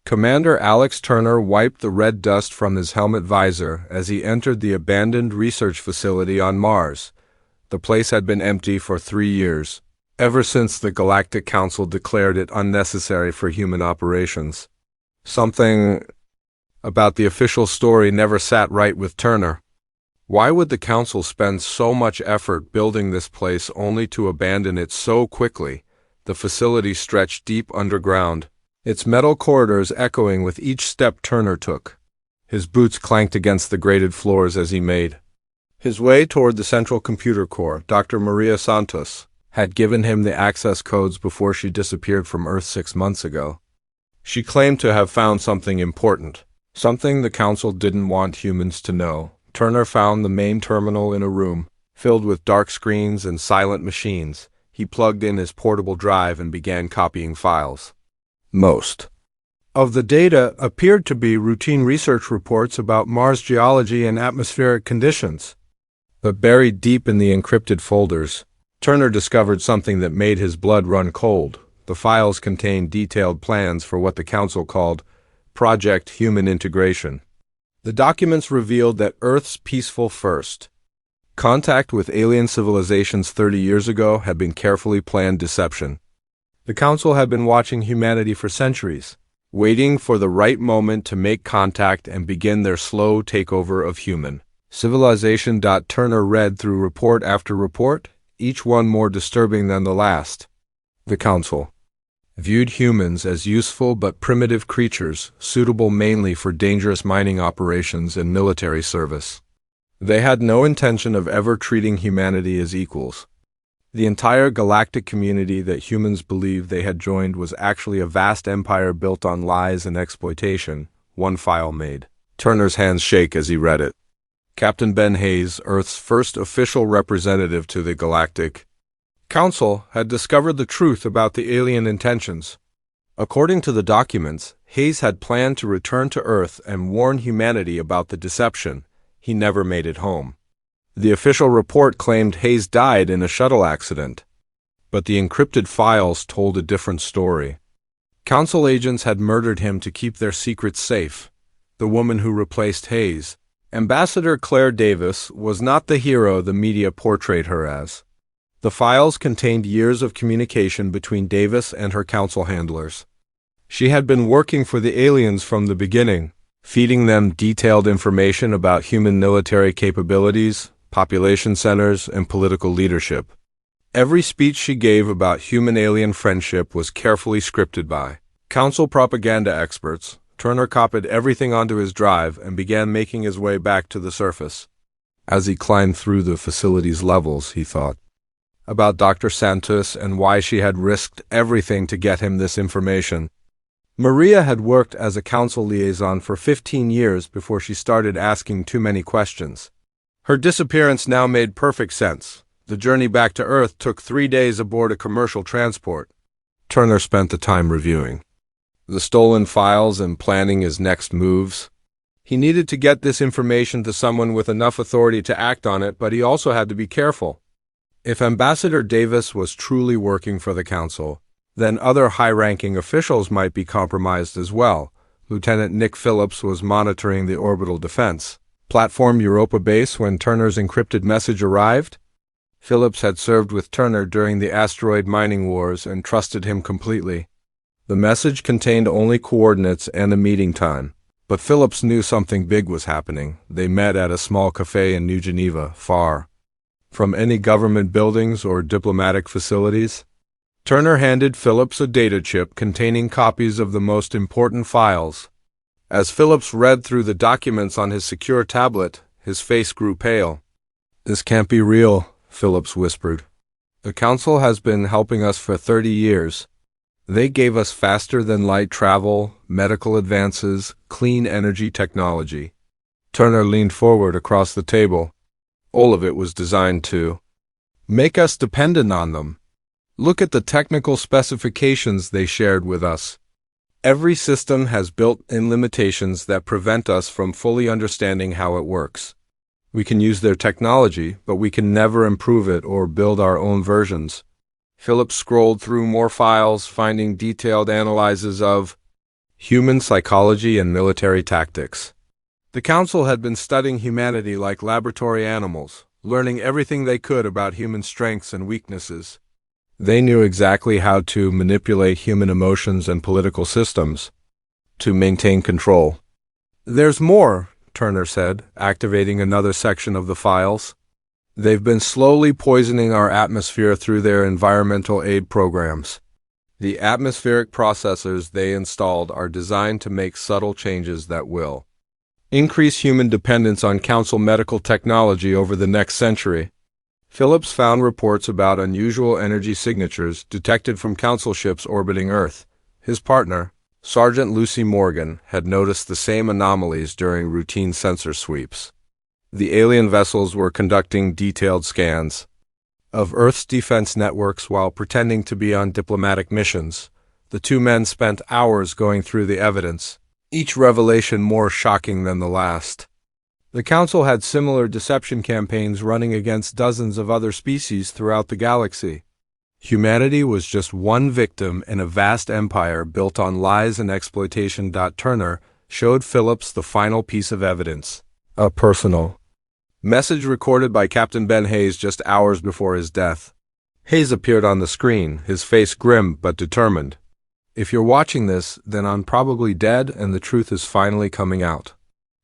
Commander Alex Turner wiped the red dust from his helmet visor as he entered the abandoned research facility on Mars. The place had been empty for 3 years, ever since the Galactic Council declared it unnecessary for human operations. Something about the official story never sat right with Turner. Why would the Council spend so much effort building this place only to abandon it so quickly? The facility stretched deep underground, its metal corridors echoing with each step Turner took. His boots clanked against the grated floors as he made his way toward the central computer core. Dr. Maria Santos had given him the access codes before she disappeared from Earth 6 months ago. She claimed to have found something important, something the Council didn't want humans to know. Turner found the main terminal in a room, filled with dark screens and silent machines. He plugged in his portable drive and began copying files. Most of the data appeared to be routine research reports about Mars geology and atmospheric conditions. But buried deep in the encrypted folders, Turner discovered something that made his blood run cold. The files contained detailed plans for what the Council called Project Human Integration. The documents revealed that Earth's peaceful first contact with alien civilizations 30 years ago had been carefully planned deception. The Council had been watching humanity for centuries, waiting for the right moment to make contact and begin their slow takeover of human civilization. Turner read through report after report, each one more disturbing than the last. The Council viewed humans as useful but primitive creatures, suitable mainly for dangerous mining operations and military service. They had no intention of ever treating humanity as equals. The entire galactic community that humans believed they had joined was actually a vast empire built on lies and exploitation, one file made Turner's hands shake as he read it. Captain Ben Hayes, Earth's first official representative to the Galactic Council, had discovered the truth about the alien intentions. According to the documents, Hayes had planned to return to Earth and warn humanity about the deception. He never made it home. The official report claimed Hayes died in a shuttle accident, but the encrypted files told a different story. Council agents had murdered him to keep their secrets safe. The woman who replaced Hayes, Ambassador Claire Davis, was not the hero the media portrayed her as. The files contained years of communication between Davis and her Council handlers. She had been working for the aliens from the beginning, feeding them detailed information about human military capabilities, population centers, and political leadership. Every speech she gave about human-alien friendship was carefully scripted by Council propaganda experts. Turner copied everything onto his drive and began making his way back to the surface. As he climbed through the facility's levels, he thought about Dr. Santos and why she had risked everything to get him this information. Maria had worked as a Council liaison for 15 years before she started asking too many questions. Her disappearance now made perfect sense. The journey back to Earth took 3 days aboard a commercial transport. Turner spent the time reviewing the stolen files and planning his next moves. He needed to get this information to someone with enough authority to act on it, but he also had to be careful. If Ambassador Davis was truly working for the Council, then other high-ranking officials might be compromised as well. Lieutenant Nick Phillips was monitoring the orbital defense platform Europa base when Turner's encrypted message arrived. Phillips had served with Turner during the asteroid mining wars and trusted him completely. The message contained only coordinates and a meeting time, but Phillips knew something big was happening. They met at a small cafe in New Geneva, far from any government buildings or diplomatic facilities. Turner handed Phillips a data chip containing copies of the most important files. As Phillips read through the documents on his secure tablet, his face grew pale. "This can't be real," Phillips whispered. "The Council has been helping us for 30 years. They gave us faster-than-light travel, medical advances, clean energy technology." Turner leaned forward across the table. All of it was designed to make us dependent on them. Look at the technical specifications they shared with us. Every system has built-in limitations that prevent us from fully understanding how it works. We can use their technology, but we can never improve it or build our own versions. Phillips scrolled through more files, finding detailed analyses of Human Psychology and Military Tactics. The Council had been studying humanity like laboratory animals, learning everything they could about human strengths and weaknesses. They knew exactly how to manipulate human emotions and political systems to maintain control. "There's more," Turner said, activating another section of the files. "They've been slowly poisoning our atmosphere through their environmental aid programs. The atmospheric processors they installed are designed to make subtle changes that will increase human dependence on Council medical technology over the next century." Phillips found reports about unusual energy signatures detected from Council ships orbiting Earth. His partner, Sergeant Lucy Morgan, had noticed the same anomalies during routine sensor sweeps. The alien vessels were conducting detailed scans of Earth's defense networks while pretending to be on diplomatic missions. The two men spent hours going through the evidence, each revelation more shocking than the last. The Council had similar deception campaigns running against dozens of other species throughout the galaxy. Humanity was just one victim in a vast empire built on lies and exploitation. Turner showed Phillips the final piece of evidence, a personal message recorded by Captain Ben Hayes just hours before his death. Hayes appeared on the screen, his face grim but determined. "If you're watching this, then I'm probably dead and the truth is finally coming out.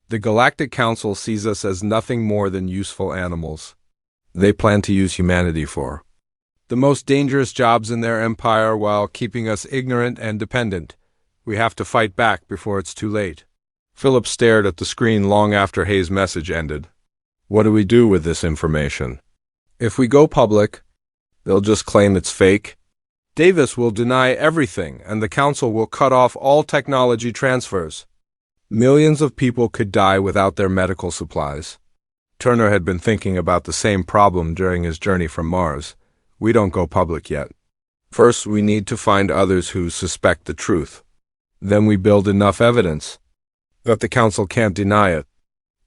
The Galactic Council sees us as nothing more than useful animals. They plan to use humanity for the most dangerous jobs in their empire while keeping us ignorant and dependent. We have to fight back before it's too late." Phillips stared at the screen long after Hayes' message ended. "What do we do with this information? If we go public, they'll just claim it's fake. Davis will deny everything, and the Council will cut off all technology transfers. Millions of people could die without their medical supplies." Turner had been thinking about the same problem during his journey from Mars. "We don't go public yet. First, we need to find others who suspect the truth. Then we build enough evidence that the Council can't deny it.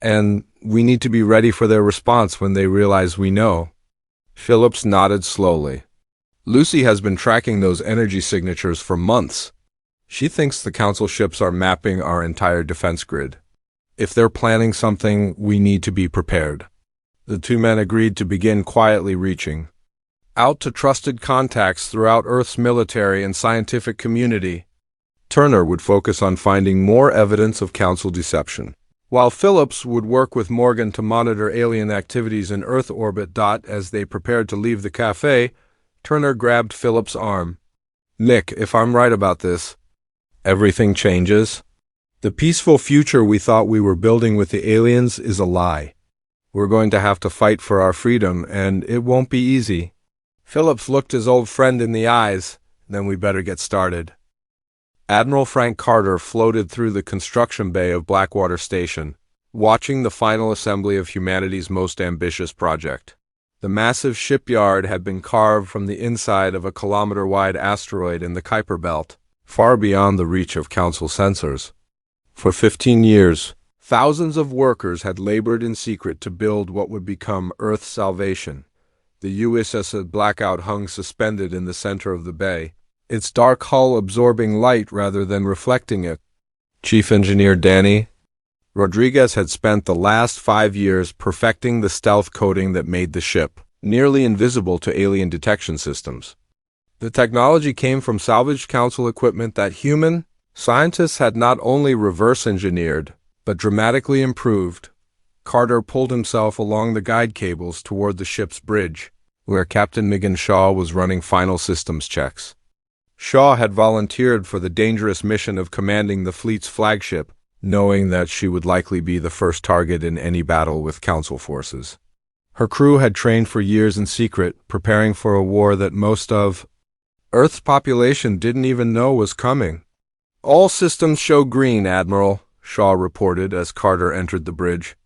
And we need to be ready for their response when they realize we know." Phillips nodded slowly. "Lucy has been tracking those energy signatures for months. She thinks the Council ships are mapping our entire defense grid. If they're planning something, we need to be prepared." The two men agreed to begin quietly reaching out to trusted contacts throughout Earth's military and scientific community. Turner would focus on finding more evidence of Council deception, while Phillips would work with Morgan to monitor alien activities in Earth orbit. As they prepared to leave the cafe, Turner grabbed Phillips' arm. "Nick, if I'm right about this, everything changes. The peaceful future we thought we were building with the aliens is a lie. We're going to have to fight for our freedom, and it won't be easy." Phillips looked his old friend in the eyes. "Then we better get started." Admiral Frank Carter floated through the construction bay of Blackwater Station, watching the final assembly of humanity's most ambitious project. The massive shipyard had been carved from the inside of a kilometer-wide asteroid in the Kuiper Belt, far beyond the reach of Council sensors. For 15 years, thousands of workers had labored in secret to build what would become Earth's salvation. The USS Blackout hung suspended in the center of the bay, its dark hull absorbing light rather than reflecting it. Chief Engineer Danny Rodriguez had spent the last 5 years perfecting the stealth coating that made the ship nearly invisible to alien detection systems. The technology came from salvaged Council equipment that human scientists had not only reverse-engineered, but dramatically improved. Carter pulled himself along the guide cables toward the ship's bridge, where Captain Megan Shaw was running final systems checks. Shaw had volunteered for the dangerous mission of commanding the fleet's flagship, knowing that she would likely be the first target in any battle with Council forces. Her crew had trained for years in secret, preparing for a war that most of Earth's population didn't even know was coming. "All systems show green, Admiral," Shaw reported as Carter entered the bridge.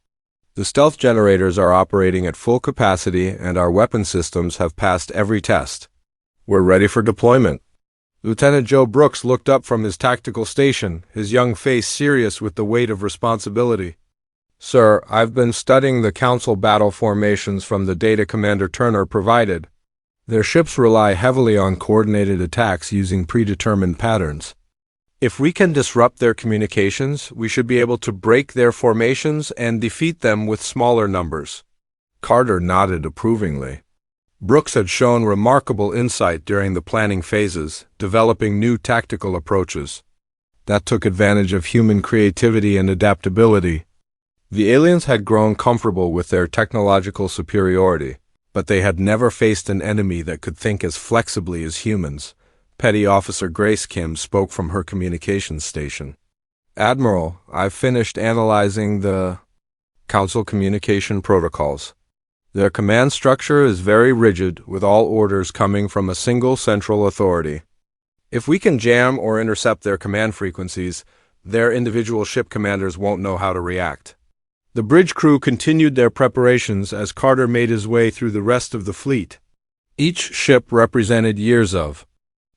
"The stealth generators are operating at full capacity and our weapon systems have passed every test. We're ready for deployment." Lieutenant Joe Brooks looked up from his tactical station, his young face serious with the weight of responsibility. "Sir, I've been studying the Council battle formations from the data Commander Turner provided. Their ships rely heavily on coordinated attacks using predetermined patterns. If we can disrupt their communications, we should be able to break their formations and defeat them with smaller numbers. Carter nodded approvingly. Brooks had shown remarkable insight during the planning phases, developing new tactical approaches that took advantage of human creativity and adaptability. The aliens had grown comfortable with their technological superiority, but they had never faced an enemy that could think as flexibly as humans. Petty Officer Grace Kim spoke from her communications station. "Admiral, I've finished analyzing the Council communication protocols. Their command structure is very rigid, with all orders coming from a single central authority. If we can jam or intercept their command frequencies, their individual ship commanders won't know how to react." The bridge crew continued their preparations as Carter made his way through the rest of the fleet. Each ship represented years of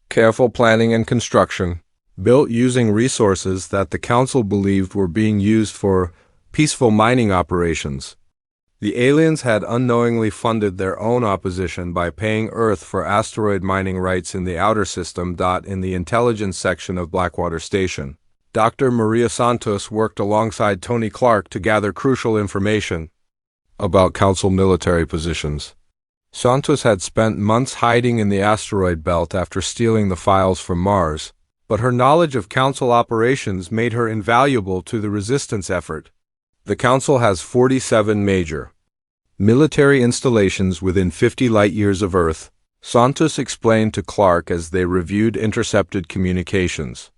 careful planning and construction, built using resources that the Council believed were being used for peaceful mining operations. The aliens had unknowingly funded their own opposition by paying Earth for asteroid mining rights in the outer system. In the intelligence section of Blackwater Station, Dr. Maria Santos worked alongside Tony Clark to gather crucial information about Council military positions. Santos had spent months hiding in the asteroid belt after stealing the files from Mars, but her knowledge of Council operations made her invaluable to the resistance effort. The Council has 47 major military installations within 50 light-years of Earth, Santos explained to Clark as they reviewed intercepted communications.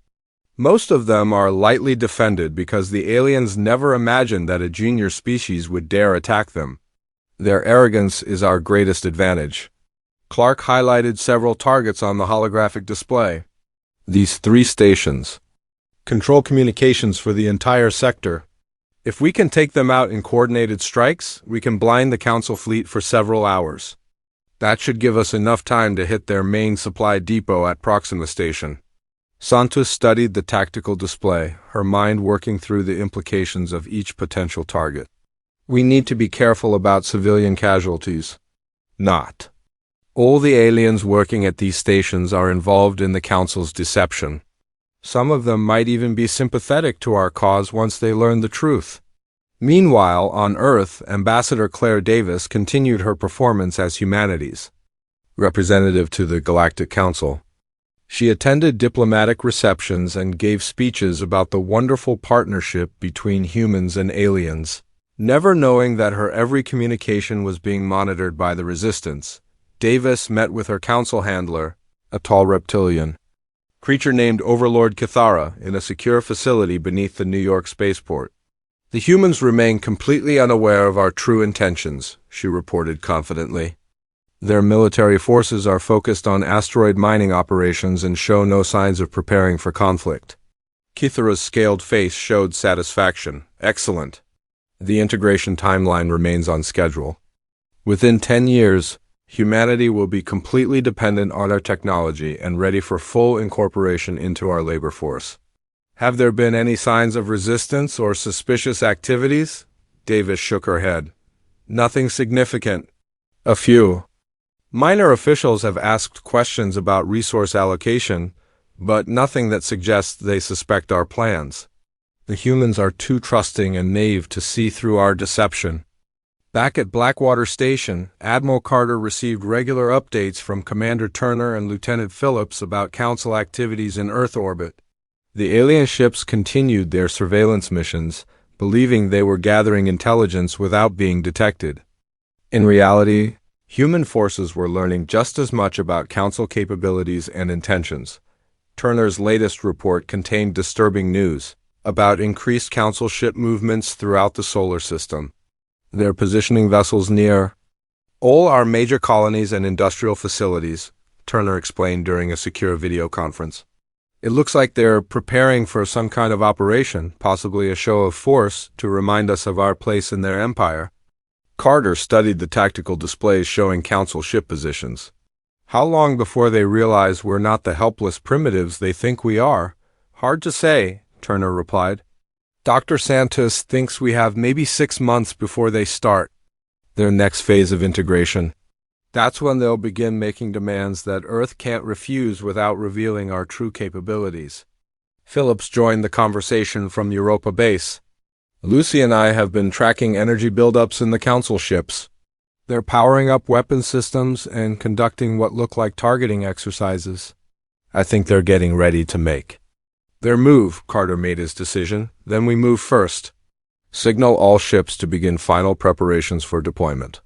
Most of them are lightly defended because the aliens never imagined that a junior species would dare attack them. Their arrogance is our greatest advantage. Clark highlighted several targets on the holographic display. These 3 stations control communications for the entire sector. If we can take them out in coordinated strikes, we can blind the Council fleet for several hours. That should give us enough time to hit their main supply depot at Proxima Station. Santos studied the tactical display, her mind working through the implications of each potential target. We need to be careful about civilian casualties. Not all the aliens working at these stations are involved in the Council's deception. Some of them might even be sympathetic to our cause once they learn the truth. Meanwhile, on Earth, Ambassador Claire Davis continued her performance as humanities representative to the Galactic Council. She attended diplomatic receptions and gave speeches about the wonderful partnership between humans and aliens. Never knowing that her every communication was being monitored by the Resistance, Davis met with her council handler, a tall reptilian creature named Overlord Cathara, in a secure facility beneath the New York spaceport. "The humans remain completely unaware of our true intentions," she reported confidently. "Their military forces are focused on asteroid mining operations and show no signs of preparing for conflict." Cathara's scaled face showed satisfaction. "Excellent. The integration timeline remains on schedule. Within 10 years, humanity will be completely dependent on our technology and ready for full incorporation into our labor force." "Have there been any signs of resistance or suspicious activities?" Davis shook her head. "Nothing significant. A few minor officials have asked questions about resource allocation, but nothing that suggests they suspect our plans. The humans are too trusting and naive to see through our deception." Back at Blackwater Station, Admiral Carter received regular updates from Commander Turner and Lieutenant Phillips about Council activities in Earth orbit. The alien ships continued their surveillance missions, believing they were gathering intelligence without being detected. In reality, human forces were learning just as much about Council capabilities and intentions. Turner's latest report contained disturbing news about increased Council ship movements throughout the solar system. They're positioning vessels near all our major colonies and industrial facilities, Turner explained during a secure video conference. "It looks like they're preparing for some kind of operation, possibly a show of force, to remind us of our place in their empire." Carter studied the tactical displays showing Council ship positions. "How long before they realize we're not the helpless primitives they think we are?" "Hard to say," Turner replied. "Dr. Santos thinks we have maybe 6 months before they start their next phase of integration. That's when they'll begin making demands that Earth can't refuse without revealing our true capabilities." Phillips joined the conversation from Europa base. Lucy and I have been tracking energy buildups in the Council ships. They're powering up weapon systems and conducting what look like targeting exercises. I think they're getting ready to make their move. Carter made his decision. Then we move first. Signal all ships to begin final preparations for deployment.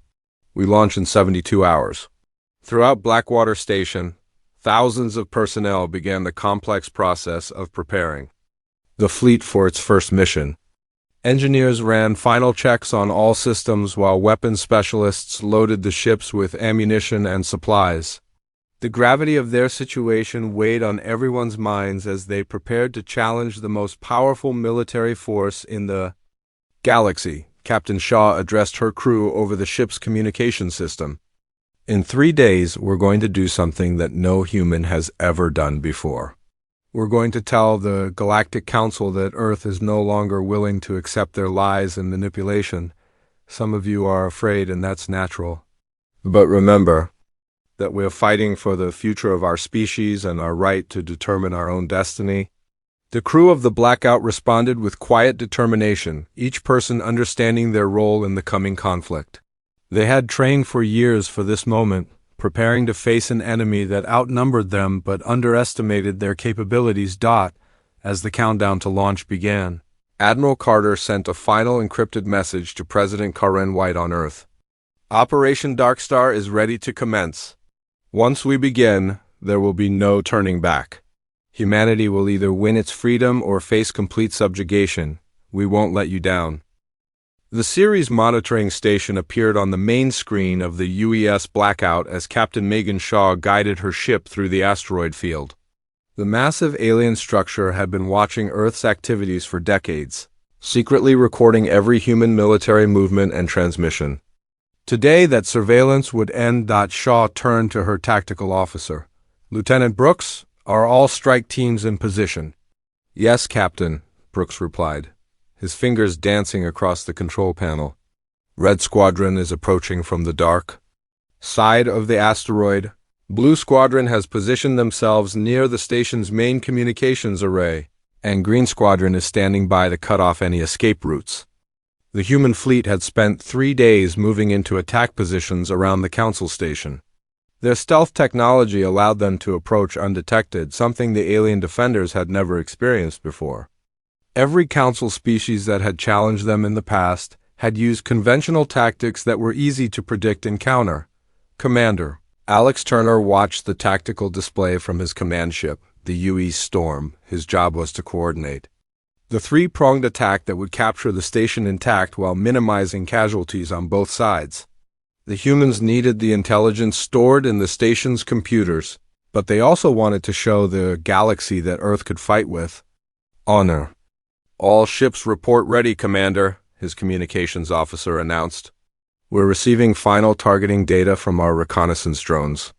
We launch in 72 hours. Throughout Blackwater Station, thousands of personnel began the complex process of preparing the fleet for its first mission. Engineers ran final checks on all systems while weapons specialists loaded the ships with ammunition and supplies. The gravity of their situation weighed on everyone's minds as they prepared to challenge the most powerful military force in the galaxy. Captain Shaw addressed her crew over the ship's communication system. In 3 days, we're going to do something that no human has ever done before. We're going to tell the Galactic Council that Earth is no longer willing to accept their lies and manipulation. Some of you are afraid, and that's natural. But remember that we're fighting for the future of our species and our right to determine our own destiny. The crew of the Blackout responded with quiet determination, each person understanding their role in the coming conflict. They had trained for years for this moment, preparing to face an enemy that outnumbered them but underestimated their capabilities. As the countdown to launch began, Admiral Carter sent a final encrypted message to President Karen White on Earth. Operation Darkstar is ready to commence. Once we begin, there will be no turning back. Humanity will either win its freedom or face complete subjugation. We won't let you down. The series monitoring station appeared on the main screen of the UES Blackout as Captain Megan Shaw guided her ship through the asteroid field. The massive alien structure had been watching Earth's activities for decades, secretly recording every human military movement and transmission. Today, that surveillance would end. Shaw turned to her tactical officer. Lieutenant Brooks, are all strike teams in position? Yes, Captain, Brooks replied, his fingers dancing across the control panel. Red Squadron is approaching from the dark side of the asteroid. Blue Squadron has positioned themselves near the station's main communications array, and Green Squadron is standing by to cut off any escape routes. The human fleet had spent 3 days moving into attack positions around the Council station. Their stealth technology allowed them to approach undetected, something the alien defenders had never experienced before. Every Council species that had challenged them in the past had used conventional tactics that were easy to predict and counter. Commander Alex Turner watched the tactical display from his command ship, the UE Storm. His job was to coordinate the three-pronged attack that would capture the station intact while minimizing casualties on both sides. The humans needed the intelligence stored in the station's computers, but they also wanted to show the galaxy that Earth could fight with. Honor. All ships report ready, Commander, his communications officer announced. We're receiving final targeting data from our reconnaissance drones.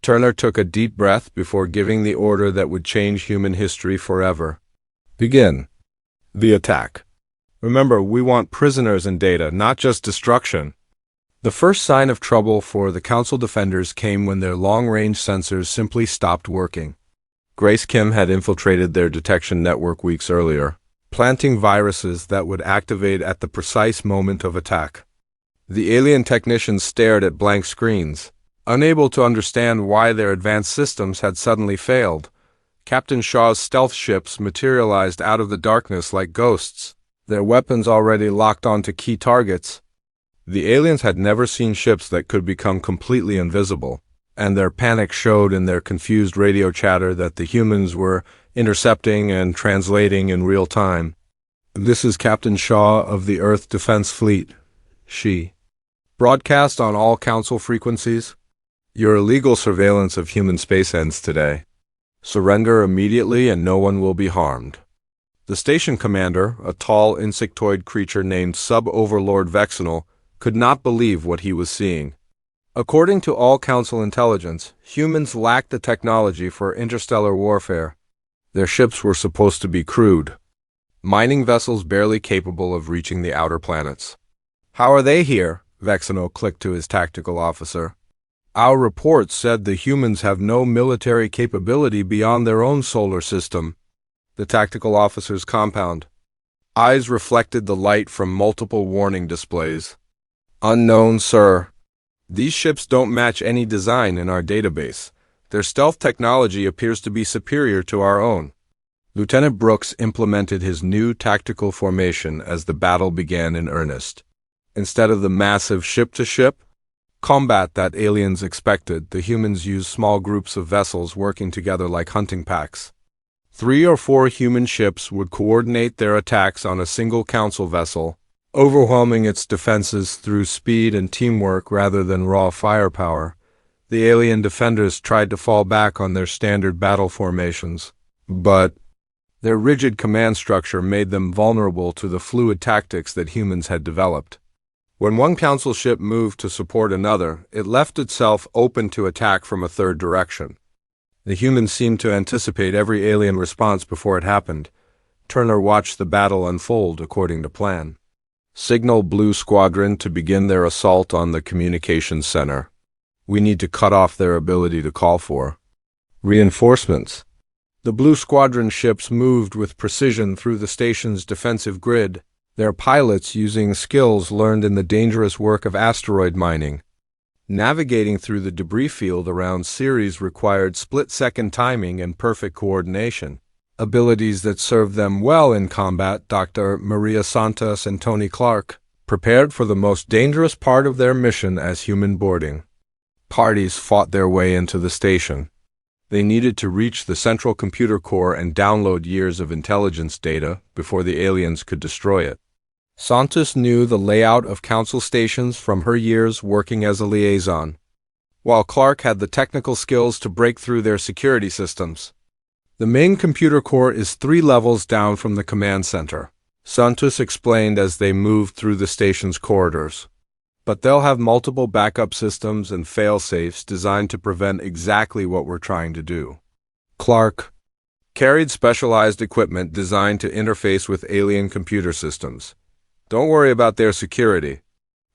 Turner took a deep breath before giving the order that would change human history forever. Begin the attack. Remember, we want prisoners and data, not just destruction. The first sign of trouble for the Council defenders came when their long-range sensors simply stopped working. Grace Kim had infiltrated their detection network weeks earlier, planting viruses that would activate at the precise moment of attack. The alien technicians stared at blank screens, unable to understand why their advanced systems had suddenly failed. Captain Shaw's stealth ships materialized out of the darkness like ghosts, their weapons already locked onto key targets. The aliens had never seen ships that could become completely invisible, and their panic showed in their confused radio chatter that the humans were intercepting and translating in real time. This is Captain Shaw of the Earth Defense Fleet. She. Broadcast on all Council frequencies. Your illegal surveillance of human space ends today. Surrender immediately and no one will be harmed. The station commander, a tall insectoid creature named Sub-Overlord Vexenal, could not believe what he was seeing. According to all Council intelligence, humans lacked the technology for interstellar warfare. Their ships were supposed to be crude mining vessels barely capable of reaching the outer planets. How are they here? Vexenal clicked to his tactical officer. Our reports said the humans have no military capability beyond their own solar system. the tactical officer's compound. Eyes reflected the light from multiple warning displays. Unknown, sir. These ships don't match any design in our database. Their stealth technology appears to be superior to our own. Lieutenant Brooks implemented his new tactical formation as the battle began in earnest. Instead of the massive ship-to-ship combat that aliens expected, the humans used small groups of vessels working together like hunting packs. 3 or 4 human ships would coordinate their attacks on a single council vessel, overwhelming its defenses through speed and teamwork rather than raw firepower. The alien defenders tried to fall back on their standard battle formations, but their rigid command structure made them vulnerable to the fluid tactics that humans had developed. When one council ship moved to support another, it left itself open to attack from a third direction. The humans seemed to anticipate every alien response before it happened. Turner watched the battle unfold according to plan. Signal Blue Squadron to begin their assault on the communications center. We need to cut off their ability to call for reinforcements. The Blue Squadron ships moved with precision through the station's defensive grid, their pilots using skills learned in the dangerous work of asteroid mining. Navigating through the debris field around Ceres required split-second timing and perfect coordination, abilities that served them well in combat. Dr. Maria Santos and Tony Clark prepared for the most dangerous part of their mission as human boarding. Parties fought their way into the station. They needed to reach the central computer core and download years of intelligence data before the aliens could destroy it. Santos knew the layout of council stations from her years working as a liaison, while Clark had the technical skills to break through their security systems. The main computer core is 3 levels down from the command center, Santos explained as they moved through the station's corridors. But they'll have multiple backup systems and fail-safes designed to prevent exactly what we're trying to do. Clark carried specialized equipment designed to interface with alien computer systems. Don't worry about their security.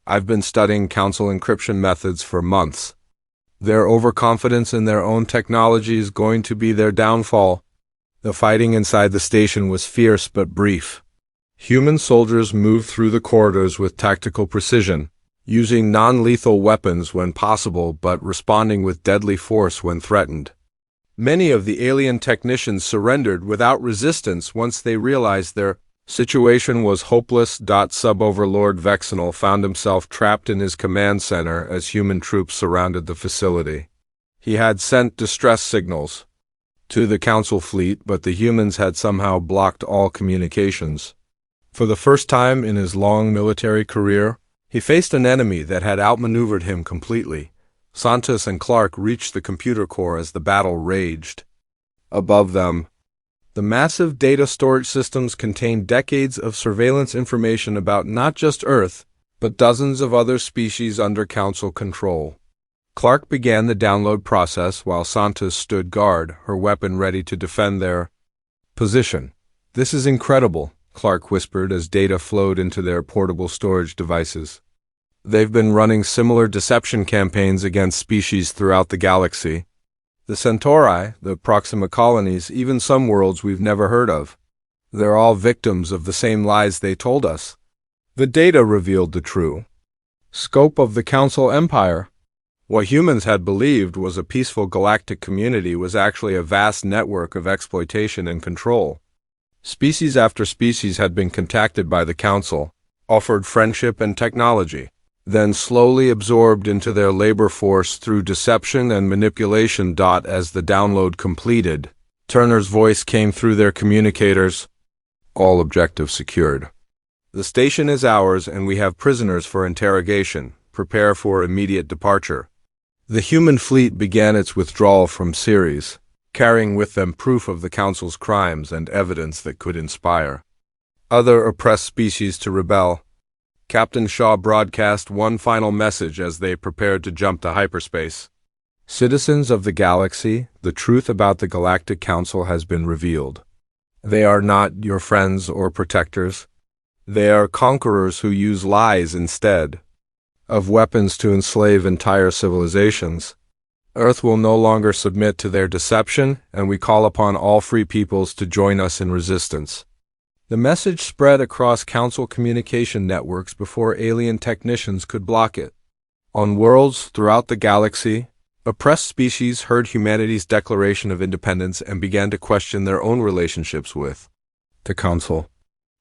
I've been studying council encryption methods for months. Their overconfidence in their own technology is going to be their downfall. The fighting inside the station was fierce but brief. Human soldiers moved through the corridors with tactical precision, using non-lethal weapons when possible but responding with deadly force when threatened. Many of the alien technicians surrendered without resistance once they realized their situation was hopeless. Sub-Overlord Vexenal found himself trapped in his command center as human troops surrounded the facility. He had sent distress signals to the Council fleet, but the humans had somehow blocked all communications. For the first time in his long military career, he faced an enemy that had outmaneuvered him completely. Santos and Clark reached the computer core as the battle raged. Above them, the massive data storage systems contained decades of surveillance information about not just Earth, but dozens of other species under Council control. Clark began the download process while Santos stood guard, her weapon ready to defend their position. "This is incredible," Clark whispered as data flowed into their portable storage devices. "They've been running similar deception campaigns against species throughout the galaxy. The Centauri, the Proxima colonies, even some worlds we've never heard of. They're all victims of the same lies they told us." The data revealed the true scope of the Council Empire. What humans had believed was a peaceful galactic community was actually a vast network of exploitation and control. Species after species had been contacted by the Council, offered friendship and technology, then slowly absorbed into their labor force through deception and manipulation. As the download completed, Turner's voice came through their communicators. "All objectives secured. The station is ours and we have prisoners for interrogation. Prepare for immediate departure." The human fleet began its withdrawal from Ceres, carrying with them proof of the Council's crimes and evidence that could inspire other oppressed species to rebel. Captain Shaw broadcast one final message as they prepared to jump to hyperspace. "Citizens of the galaxy, the truth about the Galactic Council has been revealed. They are not your friends or protectors. They are conquerors who use lies instead of weapons to enslave entire civilizations. Earth will no longer submit to their deception, and we call upon all free peoples to join us in resistance. The message spread across Council communication networks before alien technicians could block it. On worlds throughout the galaxy, oppressed species heard humanity's Declaration of Independence and began to question their own relationships with the Council.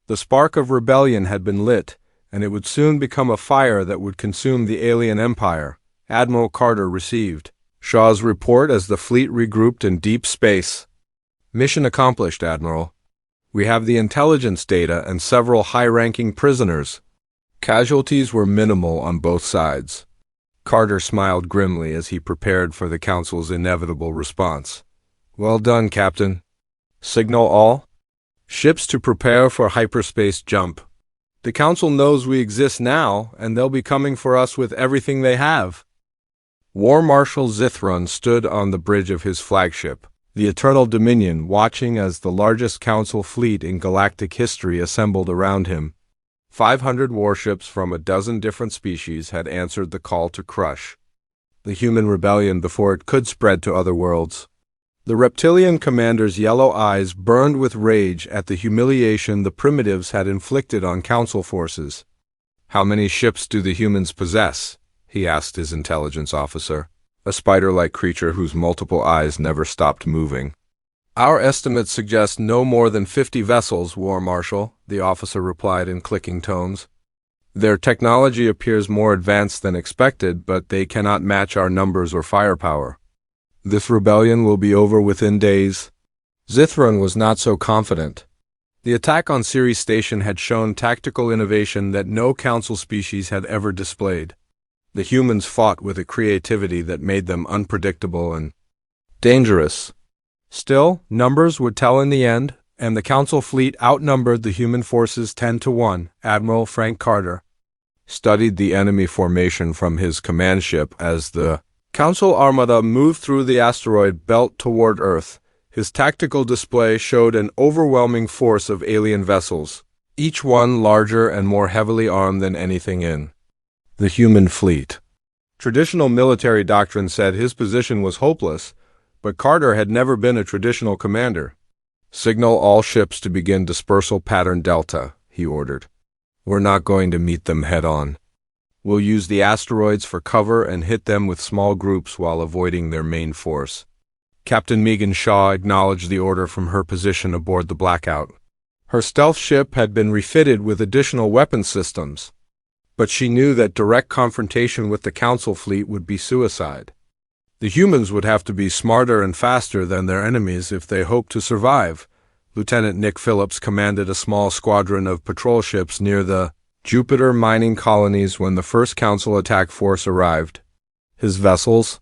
The spark of rebellion had been lit, and it would soon become a fire that would consume the alien empire. Admiral Carter received Shaw's report as the fleet regrouped in deep space. Mission accomplished, Admiral. We have the intelligence data and several high-ranking prisoners. Casualties were minimal on both sides. Carter smiled grimly as he prepared for the Council's inevitable response. Well done, Captain. Signal all ships to prepare for hyperspace jump. The Council knows we exist now, and they'll be coming for us with everything they have. War Marshal Zithron stood on the bridge of his flagship, the Eternal Dominion, watching as the largest Council fleet in galactic history assembled around him. 500 warships from a dozen different species had answered the call to crush the human rebellion before it could spread to other worlds. The reptilian commander's yellow eyes burned with rage at the humiliation the primitives had inflicted on Council forces. How many ships do the humans possess? He asked his intelligence officer, a spider-like creature whose multiple eyes never stopped moving. Our estimates suggest no more than 50 vessels, War Marshal, the officer replied in clicking tones. Their technology appears more advanced than expected, but they cannot match our numbers or firepower. This rebellion will be over within days. Zithron was not so confident. The attack on Ceres Station had shown tactical innovation that no Council species had ever displayed. The humans fought with a creativity that made them unpredictable and dangerous. Still, numbers would tell in the end, and the Council fleet outnumbered the human forces 10-1. Admiral Frank Carter studied the enemy formation from his command ship as the Council Armada moved through the asteroid belt toward Earth. His tactical display showed an overwhelming force of alien vessels, each one larger and more heavily armed than anything in the human fleet. Traditional military doctrine said his position was hopeless, but Carter had never been a traditional commander. Signal all ships to begin dispersal pattern Delta, he ordered. We're not going to meet them head-on. We'll use the asteroids for cover and hit them with small groups while avoiding their main force. Captain Megan Shaw acknowledged the order from her position aboard the Blackout. Her stealth ship had been refitted with additional weapon systems, but she knew that direct confrontation with the Council fleet would be suicide. The humans would have to be smarter and faster than their enemies if they hoped to survive. Lieutenant Nick Phillips commanded a small squadron of patrol ships near the Jupiter mining colonies when the first Council attack force arrived. His vessels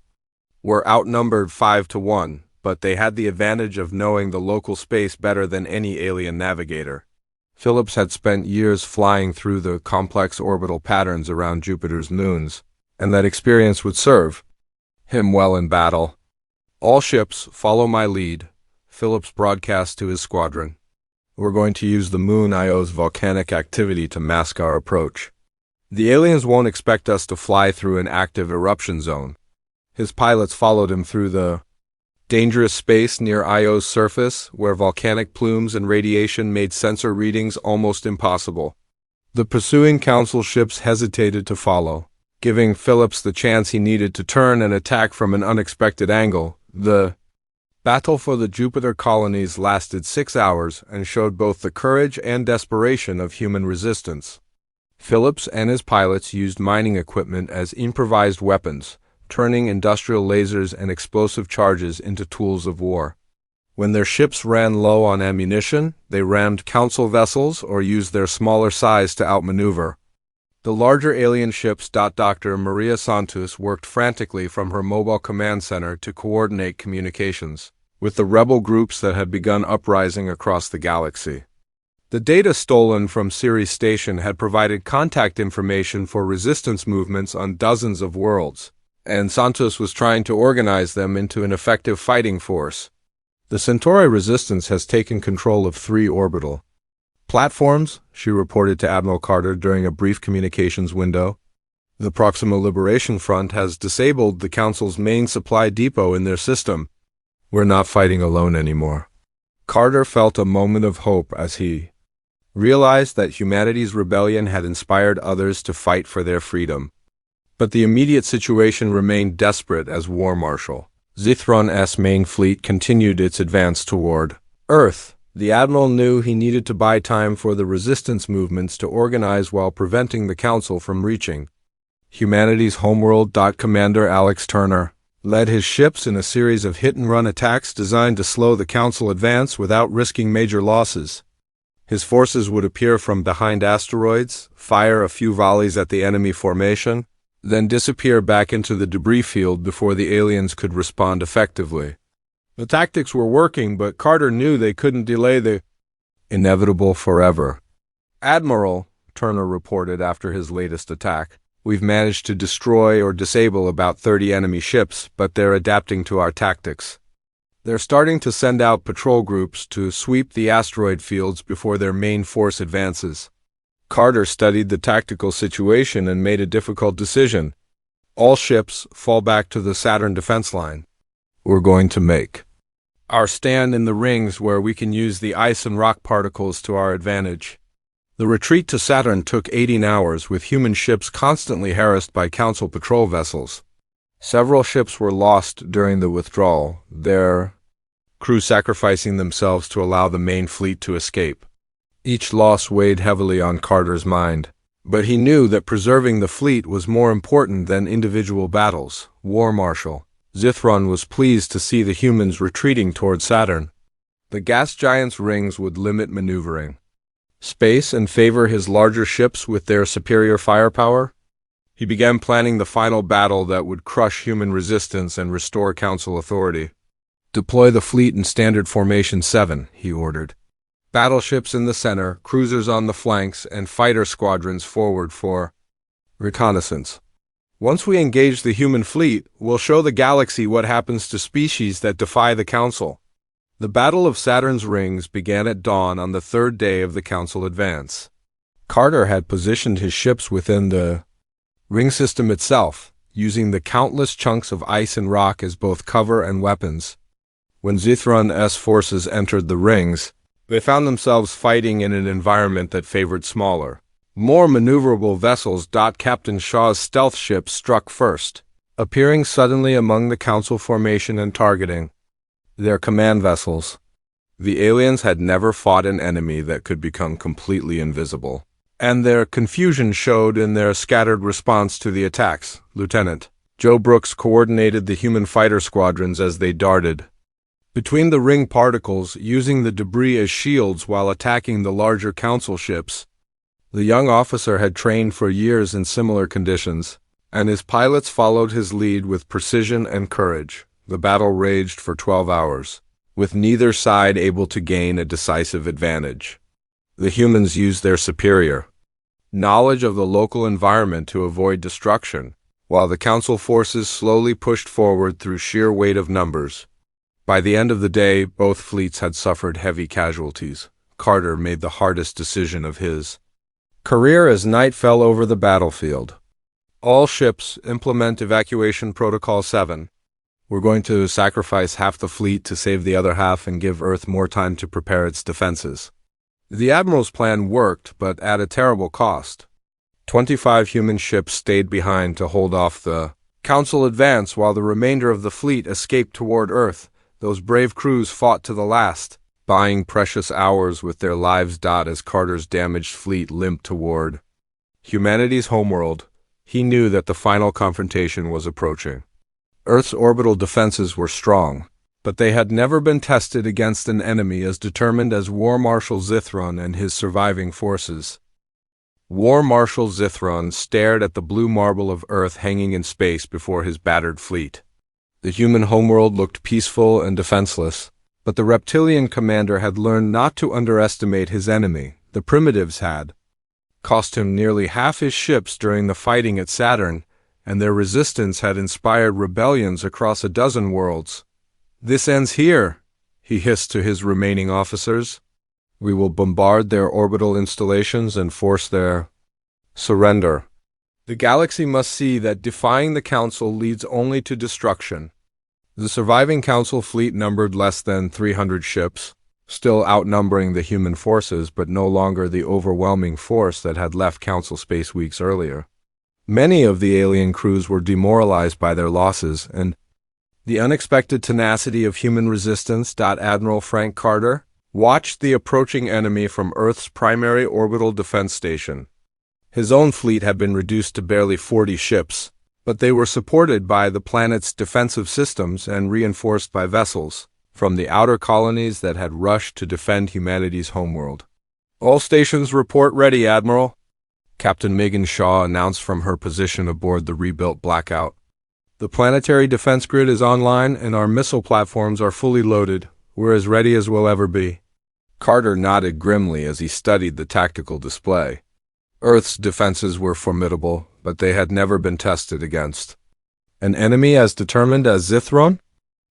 were outnumbered 5-1, but they had the advantage of knowing the local space better than any alien navigator. Phillips had spent years flying through the complex orbital patterns around Jupiter's moons, and that experience would serve him well in battle. All ships, follow my lead, Phillips broadcast to his squadron. We're going to use the Moon Io's volcanic activity to mask our approach. The aliens won't expect us to fly through an active eruption zone. His pilots followed him through the dangerous space near Io's surface, where volcanic plumes and radiation made sensor readings almost impossible. The pursuing Council ships hesitated to follow, giving Phillips the chance he needed to turn and attack from an unexpected angle. The battle for the Jupiter colonies lasted 6 hours and showed both the courage and desperation of human resistance. Phillips and his pilots used mining equipment as improvised weapons, turning industrial lasers and explosive charges into tools of war. When their ships ran low on ammunition, they rammed Council vessels or used their smaller size to outmaneuver. The larger alien ships. Dr. Maria Santos worked frantically from her mobile command center to coordinate communications with the rebel groups that had begun uprising across the galaxy. The data stolen from Ceres Station had provided contact information for resistance movements on dozens of worlds, and Santos was trying to organize them into an effective fighting force. The Centauri resistance has taken control of 3 orbital platforms, she reported to Admiral Carter during a brief communications window. The Proxima Liberation Front has disabled the Council's main supply depot in their system. We're not fighting alone anymore. Carter felt a moment of hope as he realized that humanity's rebellion had inspired others to fight for their freedom. But the immediate situation remained desperate as War Marshal Zithron's main fleet continued its advance toward Earth. The Admiral knew he needed to buy time for the resistance movements to organize while preventing the Council from reaching humanity's homeworld. Commander Alex Turner led his ships in a series of hit-and-run attacks designed to slow the Council advance without risking major losses. His forces would appear from behind asteroids, fire a few volleys at the enemy formation, then disappear back into the debris field before the aliens could respond effectively. The tactics were working, but Carter knew they couldn't delay the inevitable forever. "Admiral," Turner reported after his latest attack, "we've managed to destroy or disable about 30 enemy ships, but they're adapting to our tactics. They're starting to send out patrol groups to sweep the asteroid fields before their main force advances." Carter studied the tactical situation and made a difficult decision. All ships fall back to the Saturn defense line. We're going to make our stand in the rings where we can use the ice and rock particles to our advantage. The retreat to Saturn took 18 hours, with human ships constantly harassed by Council patrol vessels. Several ships were lost during the withdrawal, their crew sacrificing themselves to allow the main fleet to escape. Each loss weighed heavily on Carter's mind, but he knew that preserving the fleet was more important than individual battles. War Marshal Zithron was pleased to see the humans retreating toward Saturn. The gas giant's rings would limit maneuvering space and favor his larger ships with their superior firepower. He began planning the final battle that would crush human resistance and restore Council authority. "Deploy the fleet in standard formation 7, he ordered. "Battleships in the center, cruisers on the flanks, and fighter squadrons forward for reconnaissance. Once we engage the human fleet, we'll show the galaxy what happens to species that defy the Council." The Battle of Saturn's Rings began at dawn on the third day of the Council advance. Carter had positioned his ships within the ring system itself, using the countless chunks of ice and rock as both cover and weapons. When Zithron's forces entered the rings, they found themselves fighting in an environment that favored smaller, more maneuverable vessels. Captain Shaw's stealth ship struck first, appearing suddenly among the Council formation and targeting their command vessels. The aliens had never fought an enemy that could become completely invisible, and their confusion showed in their scattered response to the attacks. Lieutenant Joe Brooks coordinated the human fighter squadrons as they darted between the ring particles, using the debris as shields while attacking the larger Council ships. The young officer had trained for years in similar conditions, and his pilots followed his lead with precision and courage. The battle raged for 12 hours, with neither side able to gain a decisive advantage. The humans used their superior knowledge of the local environment to avoid destruction, while the Council forces slowly pushed forward through sheer weight of numbers. By the end of the day, both fleets had suffered heavy casualties. Carter made the hardest decision of his career as night fell over the battlefield. "All ships implement Evacuation Protocol 7. We're going to sacrifice half the fleet to save the other half and give Earth more time to prepare its defenses." The Admiral's plan worked, but at a terrible cost. 25 human ships stayed behind to hold off the Council advance while the remainder of the fleet escaped toward Earth. Those brave crews fought to the last, buying precious hours with their lives. As Carter's damaged fleet limped toward humanity's homeworld, he knew that the final confrontation was approaching. Earth's orbital defenses were strong, but they had never been tested against an enemy as determined as War Marshal Zithron and his surviving forces. War Marshal Zithron stared at the blue marble of Earth hanging in space before his battered fleet. The human homeworld looked peaceful and defenseless, but the reptilian commander had learned not to underestimate his enemy. The primitives had cost him nearly half his ships during the fighting at Saturn, and their resistance had inspired rebellions across a dozen worlds. "This ends here," he hissed to his remaining officers. "We will bombard their orbital installations and force their surrender." The galaxy must see that defying the Council leads only to destruction. The surviving Council fleet numbered less than 300 ships, still outnumbering the human forces but no longer the overwhelming force that had left Council space weeks earlier. Many of the alien crews were demoralized by their losses, and the unexpected tenacity of human resistance. Admiral Frank Carter watched the approaching enemy from Earth's primary orbital defense station. His own fleet had been reduced to barely 40 ships, but they were supported by the planet's defensive systems and reinforced by vessels from the outer colonies that had rushed to defend humanity's homeworld. "All stations report ready, Admiral," Captain Megan Shaw announced from her position aboard the rebuilt Blackout. "The planetary defense grid is online and our missile platforms are fully loaded. We're as ready as we'll ever be." Carter nodded grimly as he studied the tactical display. Earth's defenses were formidable, but they had never been tested against an enemy as determined as Zithron?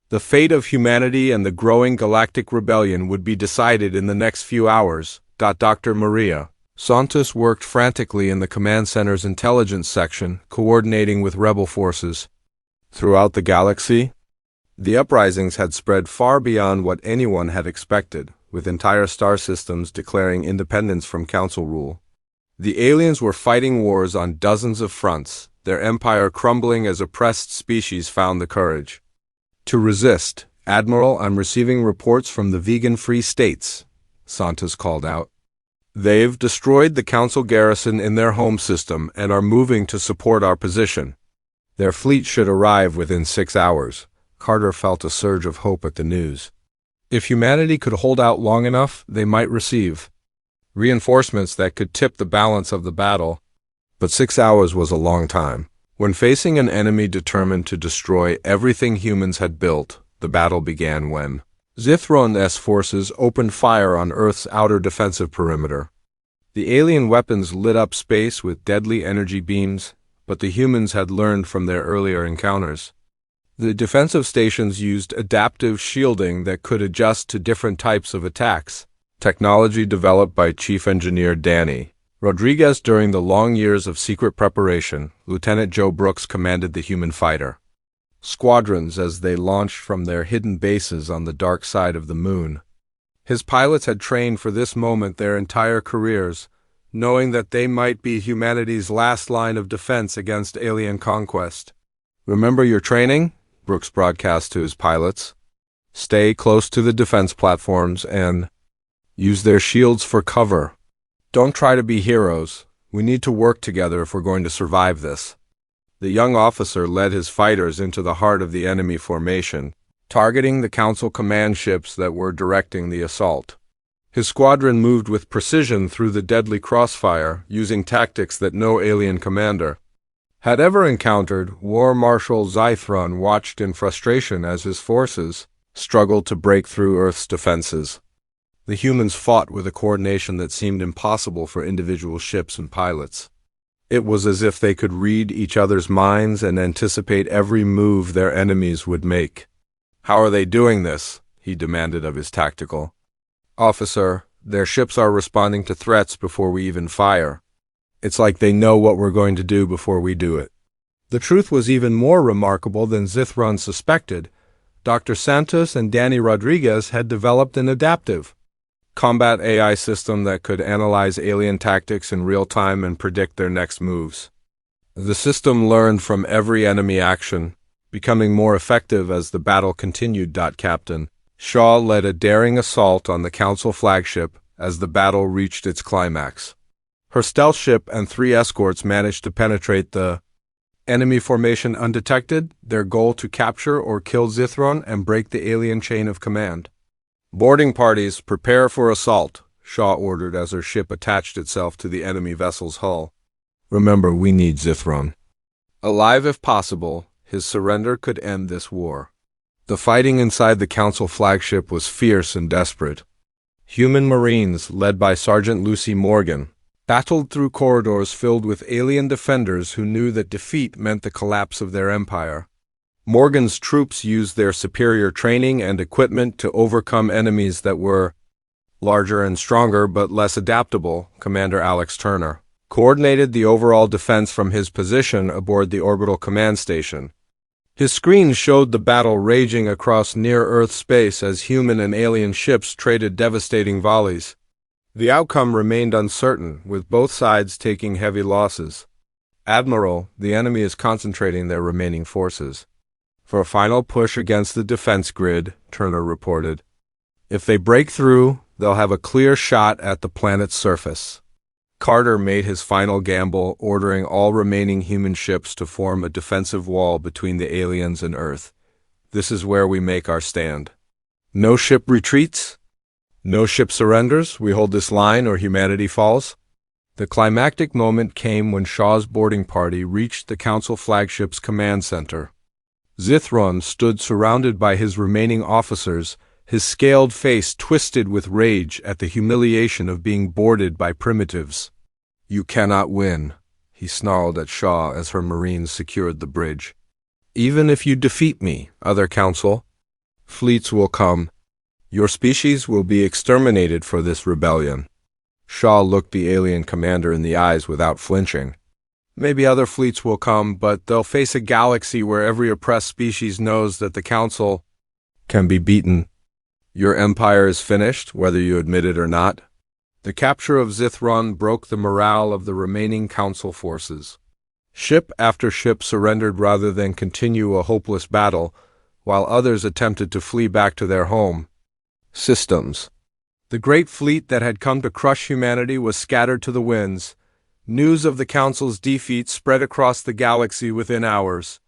The fate of humanity and the growing galactic rebellion would be decided in the next few hours. Dr. Maria Santos worked frantically in the command center's intelligence section, coordinating with rebel forces. Throughout the galaxy, the uprisings had spread far beyond what anyone had expected, with entire star systems declaring independence from Council rule. The aliens were fighting wars on dozens of fronts, their empire crumbling as oppressed species found the courage to resist. "Admiral, I'm receiving reports from the vegan-free states," Santos called out. "They've destroyed the Council garrison in their home system and are moving to support our position. Their fleet should arrive within 6 hours." Carter felt a surge of hope at the news. If humanity could hold out long enough, they might receive reinforcements that could tip the balance of the battle. But 6 hours was a long time. When facing an enemy determined to destroy everything humans had built, the battle began when Zithron's forces opened fire on Earth's outer defensive perimeter. The alien weapons lit up space with deadly energy beams, but the humans had learned from their earlier encounters. The defensive stations used adaptive shielding that could adjust to different types of attacks, technology developed by Chief Engineer Danny Rodriguez during the long years of secret preparation. Lieutenant Joe Brooks commanded the human fighter squadrons as they launched from their hidden bases on the dark side of the moon. His pilots had trained for this moment their entire careers, knowing that they might be humanity's last line of defense against alien conquest. "Remember your training?" Brooks broadcast to his pilots. "Stay close to the defense platforms and use their shields for cover. Don't try to be heroes. We need to work together if we're going to survive this." The young officer led his fighters into the heart of the enemy formation, targeting the Council command ships that were directing the assault. His squadron moved with precision through the deadly crossfire, using tactics that no alien commander had ever encountered. War Marshal Zithron watched in frustration as his forces struggled to break through Earth's defenses. The humans fought with a coordination that seemed impossible for individual ships and pilots. It was as if they could read each other's minds and anticipate every move their enemies would make. "How are they doing this?" he demanded of his tactical officer. "Their ships are responding to threats before we even fire. It's like they know what we're going to do before we do it." The truth was even more remarkable than Zithron suspected. Dr. Santos and Danny Rodriguez had developed an adaptive combat AI system that could analyze alien tactics in real time and predict their next moves. The system learned from every enemy action, becoming more effective as the battle continued. Captain Shaw led a daring assault on the Council flagship as the battle reached its climax. Her stealth ship and 3 escorts managed to penetrate the enemy formation undetected, their goal to capture or kill Zithron and break the alien chain of command. "Boarding parties, prepare for assault," Shaw ordered as her ship attached itself to the enemy vessel's hull. "Remember, we need Zithron alive if possible. His surrender could end this war." The fighting inside the Council flagship was fierce and desperate. Human Marines, led by Sergeant Lucy Morgan, battled through corridors filled with alien defenders who knew that defeat meant the collapse of their empire. Morgan's troops used their superior training and equipment to overcome enemies that were larger and stronger but less adaptable. Commander Alex Turner coordinated the overall defense from his position aboard the orbital command station. His screen showed the battle raging across near-Earth space as human and alien ships traded devastating volleys. The outcome remained uncertain, with both sides taking heavy losses. "Admiral, the enemy is concentrating their remaining forces for a final push against the defense grid," Turner reported. "If they break through, they'll have a clear shot at the planet's surface." Carter made his final gamble, ordering all remaining human ships to form a defensive wall between the aliens and Earth. "This is where we make our stand. No ship retreats. No ship surrenders. We hold this line or humanity falls." The climactic moment came when Shaw's boarding party reached the Council flagship's command center. Zithron stood surrounded by his remaining officers, his scaled face twisted with rage at the humiliation of being boarded by primitives. "You cannot win," he snarled at Shaw as her Marines secured the bridge. "Even if you defeat me, other council, fleets will come. Your species will be exterminated for this rebellion." Shaw looked the alien commander in the eyes without flinching. "Maybe other fleets will come, but they'll face a galaxy where every oppressed species knows that the council can be beaten. Your empire is finished, whether you admit it or not." The capture of Zithron broke the morale of the remaining council forces. Ship after ship surrendered rather than continue a hopeless battle, while others attempted to flee back to their home systems. The great fleet that had come to crush humanity was scattered to the winds. News of the Council's defeat spread across the galaxy within hours.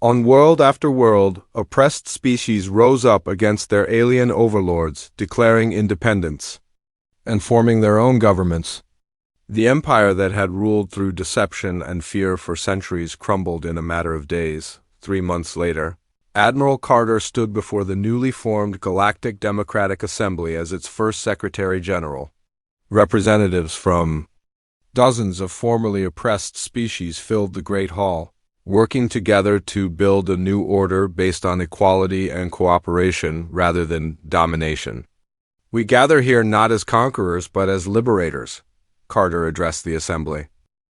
On world after world, oppressed species rose up against their alien overlords, declaring independence and forming their own governments. The empire that had ruled through deception and fear for centuries crumbled in a matter of days. 3 months later, Admiral Carter stood before the newly formed Galactic Democratic Assembly as its first Secretary General. Representatives from dozens of formerly oppressed species filled the Great Hall, working together to build a new order based on equality and cooperation rather than domination. "We gather here not as conquerors but as liberators," Carter addressed the assembly.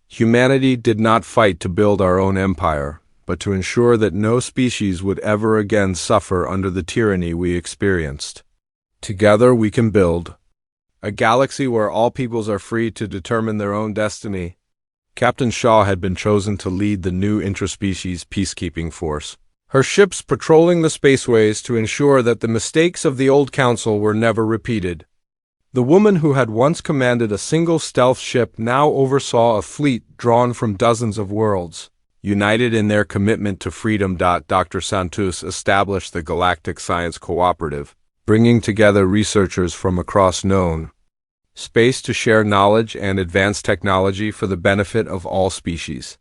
"Humanity did not fight to build our own empire, but to ensure that no species would ever again suffer under the tyranny we experienced. Together we can build a galaxy where all peoples are free to determine their own destiny." Captain Shaw had been chosen to lead the new interspecies peacekeeping force, her ships patrolling the spaceways to ensure that the mistakes of the old council were never repeated. The woman who had once commanded a single stealth ship now oversaw a fleet drawn from dozens of worlds. United in their commitment to freedom, Dr. Santos established the Galactic Science Cooperative, bringing together researchers from across known space to share knowledge and advance technology for the benefit of all species.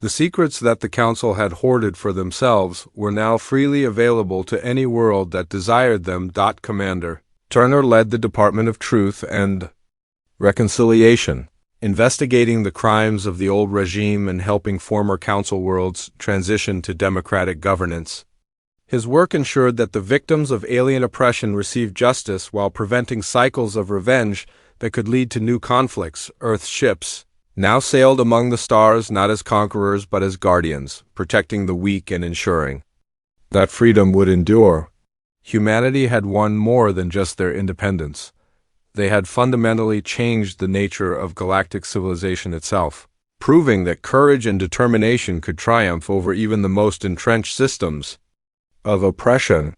The secrets that the Council had hoarded for themselves were now freely available to any world that desired them. Commander Turner led the Department of Truth and Reconciliation, investigating the crimes of the old regime and helping former Council worlds transition to democratic governance. His work ensured that the victims of alien oppression received justice while preventing cycles of revenge that could lead to new conflicts. Earth's ships now sailed among the stars not as conquerors but as guardians, protecting the weak and ensuring that freedom would endure. Humanity had won more than just their independence. They had fundamentally changed the nature of galactic civilization itself, proving that courage and determination could triumph over even the most entrenched systems of oppression.